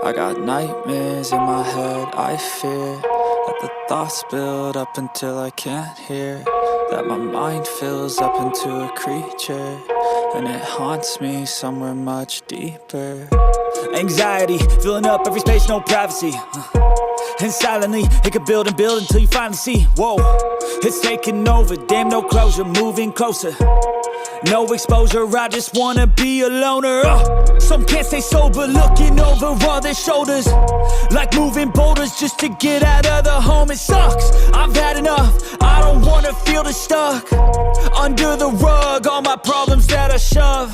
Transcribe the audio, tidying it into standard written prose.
I got nightmares in my head, I fear that the thoughts build up until I can't hear, that my mind fills up into a creature, and it haunts me somewhere much deeper. Anxiety, filling up every space, no privacy. And silently, it could build and build until you finally see, whoa, it's taking over, damn no closure, moving closer. No exposure, I just wanna be a loner. Some can't stay sober, looking over all their shoulders, like moving boulders just to get out of the home. It sucks, I've had enough, I don't wanna feel the stuck under the rug, all my problems that I shove